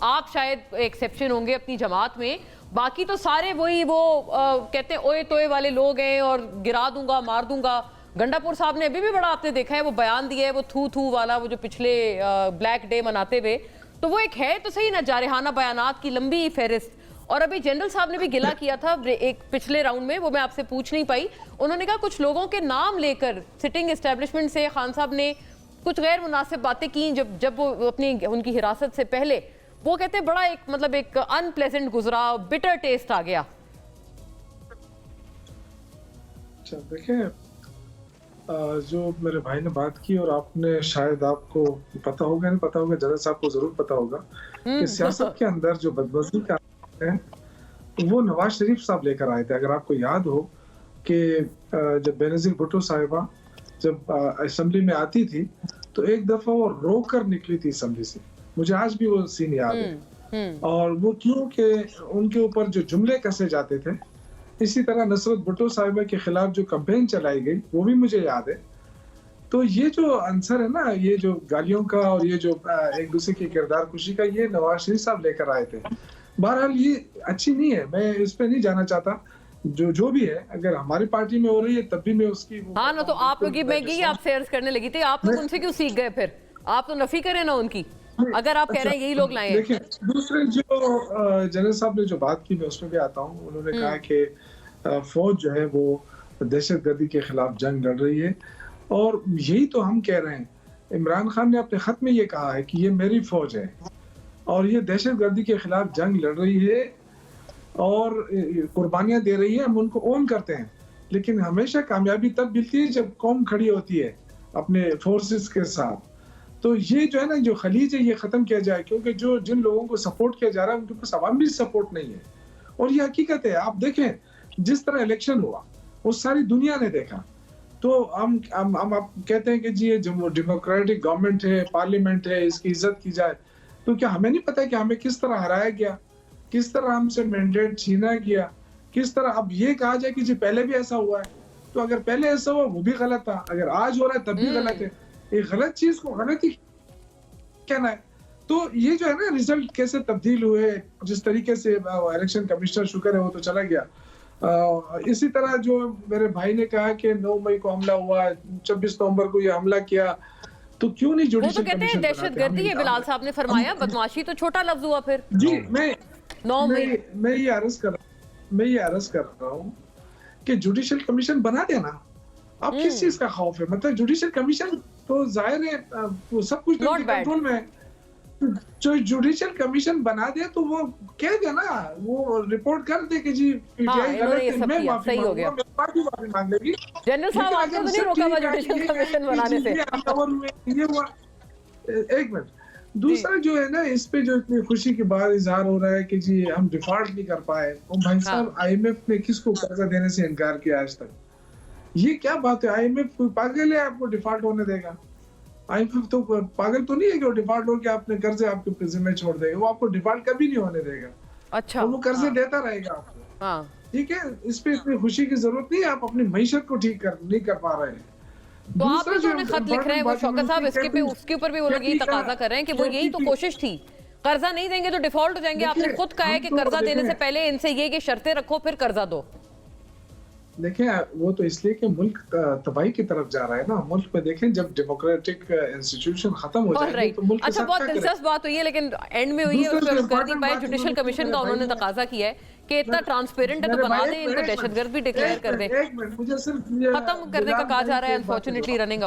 आप शायद एक्सेप्शन होंगे अपनी जमात में, बाकी तो सारे वही वो कहते हैं ओए तोए वाले लोग हैं और गिरा दूंगा मार दूंगा। गंडापुर साहब ने अभी भी बड़ा आपने देखा है वो बयान दिया है, वो थू थू वाला, वो जो पिछले ब्लैक डे मनाते हुए, तो वो एक है तो सही ना जारहाना बयानात की लंबी फहरिस्त। और अभी जनरल साहब ने भी गिला किया था एक पिछले राउंड में, वो मैं आपसे पूछ नहीं पाई। उन्होंने कहा कुछ लोगों के नाम लेकर सिटिंग एस्टेब्लिशमेंट से खान साहब ने कुछ गैर मुनासिब बातें की जब वो अपनी उनकी हिरासत से पहले। वो कहते हैं बड़ा एक मतलब एक अनप्लेजेंट गुजरा, बिटर टेस्ट आ गया। अच्छा देखिए, जो मेरे भाई ने बात की और आपने शायद आपको पता होगा नहीं पता होगा, जनरल साहब को जरूर पता होगा कि सियासत के अंदर जो बदमज़ी का है वो नवाज शरीफ साहब लेकर आए थे। अगर आपको याद हो कि जब बेनजीर भुट्टो साहिबा जब असेंबली में आती थी तो एक दफा वो रोक कर निकली थी असेंबली से, मुझे आज भी वो सीन याद है। और वो क्यों कि उनके ऊपर जो जुमले कसे जाते थे, इसी तरह नुसरत भुट्टो साहिबा के खिलाफ जो कैंपेन चलाई गई वो भी मुझे याद है। तो ये जो आंसर है ना, ये जो गालियों का और ये जो एक दूसरे की किरदार कुशी का, ये नवाज शरीफ साहब लेकर आए थे। बहरहाल ये अच्छी नहीं है, मैं इस पे नहीं जाना चाहता। जो भी है, अगर हमारी पार्टी में हो रही है तब भी मैं उसकी हाँ ना, तो आप लोग मैं यही आपसे अर्ज करने लगी थी, आप लोग उनसे क्यों सीख गए? फिर आप तो नफी करें ना उनकी, अगर आप कह रहे हैं यही लोग लाए। देखिए, दूसरे जो जनरल साहब ने जो बात की मैं उसमें भी आता हूँ। उन्होंने कहा कि फौज जो है वो दहशतगर्दी के खिलाफ जंग लड़ रही है, और यही तो हम कह रहे हैं। इमरान खान ने अपने खत में ये कहा है कि ये मेरी फौज है और ये दहशतगर्दी के खिलाफ जंग लड़ रही है और कुर्बानियां दे रही है, हम उनको ओन करते हैं। लेकिन हमेशा कामयाबी तब मिलती है जब कौम खड़ी होती है अपने फोर्सेस के साथ। तो ये जो है ना, जो खलीज है ये खत्म किया जाए, क्योंकि जिन लोगों को सपोर्ट किया जा रहा है उनके पास अवामी सपोर्ट नहीं है। और ये हकीकत है, आप देखें जिस तरह इलेक्शन हुआ वो सारी दुनिया ने देखा। तो हम आप कहते हैं कि जी ये जो डेमोक्रेटिक गवर्नमेंट है, पार्लियामेंट है, इसकी इज्जत की जाए। तो क्या हमें नहीं पता कि हमें किस तरह हराया गया, किस तरह हमसे मैंडेट छीना गया, किस तरह। अब ये कहा जाए कि जी पहले भी ऐसा हुआ है, तो अगर पहले ऐसा हुआ वो भी गलत था, अगर आज हो रहा है तब भी गलत है। एक गलत चीज को गलत ही कहना है। तो ये जो है ना, रिजल्ट कैसे तब्दील हुए, जिस तरीके से इलेक्शन कमिश्नर, शुक्र है वो तो चला गया। इसी तरह जो मेरे भाई ने कहा कि 9 मई को हमला हुआ, 26 नवंबर को ये हमला किया, तो क्यों नहीं जुडिशियल कमीशन? वो तो कहते हैं दहशतगर्दी है, बिलाल साहब ने फरमाया, बदमाशी तो छोटा लफ्ज हुआ फिर। जी, मैं ये अर्ज कर रहा हूँ कि जुडिशियल कमीशन बना देना। अब किस चीज का खौफ है? मतलब जुडिशियल कमीशन तो जाहिर है वो सब कुछ कंट्रोल में है। जो जुडिशियल कमीशन बना दे तो वो कह दे ना, वो रिपोर्ट कर दे कि जी पीटीआई गलत है, मैं माफी मांगूंगा, मेरी पार्टी माफी मांग लेगी। जनरल साहब आपने तो नहीं रोका हुआ जुडिशियल कमीशन बनाने से। ये हुआ। एक मिनट, दूसरा जो है ना, इस पे जो इतनी खुशी की बात इजहार हो रहा है कि जी हम डिफॉल्ट नहीं कर पाए। और भाई साहब, आईएमएफ ने किसको कर्जा देने से इनकार किया आज तक? ये क्या बात है? आईएमएफ कोई पागल है आपको डिफॉल्ट होने देगा? आईएमएफ तो पागल तो नहीं है कि वो डिफॉल्ट हो के आपने कर्जे आपके जिम्मे छोड़ देगा। वो आपको डिफॉल्ट कभी नहीं होने देगा। अच्छा, वो कर्जे देता रहेगा आपको। हाँ, ठीक है, इस पे इतनी खुशी की जरूरत नहीं है। आप अपनी मईशत को ठीक नहीं कर पा रहे हैं। तो आप जो उन्हें खत लिख रहे हैं वो शौकत साहब, उसके ऊपर भी वो लोग यही तकाजा कर रहे हैं कि वो यही तो कोशिश थी, कर्जा नहीं देंगे तो डिफॉल्ट हो जाएंगे। आपने खुद कहा है कि कर्जा देने से पहले इनसे ये शर्तें रखो फिर कर्जा दो। देखिए, वो तो इसलिए कि मुल्क तबाही की तरफ जा रहा है ना। मुल्क में देखें, जब डेमोक्रेटिक इंस्टीट्यूशन खत्म हो जाएंगे तो मुल्क अच्छा, बहुत दिलचस्प बात हुई है, लेकिन एंड में हुई है उस पर कर नहीं पाए। जुडिशियल कमीशन का उन्होंने तकाजा किया है कि इतना ट्रांसपेरेंट है तो बना दें, इनको दहशतगर्द भी डिक्लेयर कर दें। मुझे सिर्फ खत्म करने का कहा जा रहा है, अनफॉर्चुनेटली रनिंग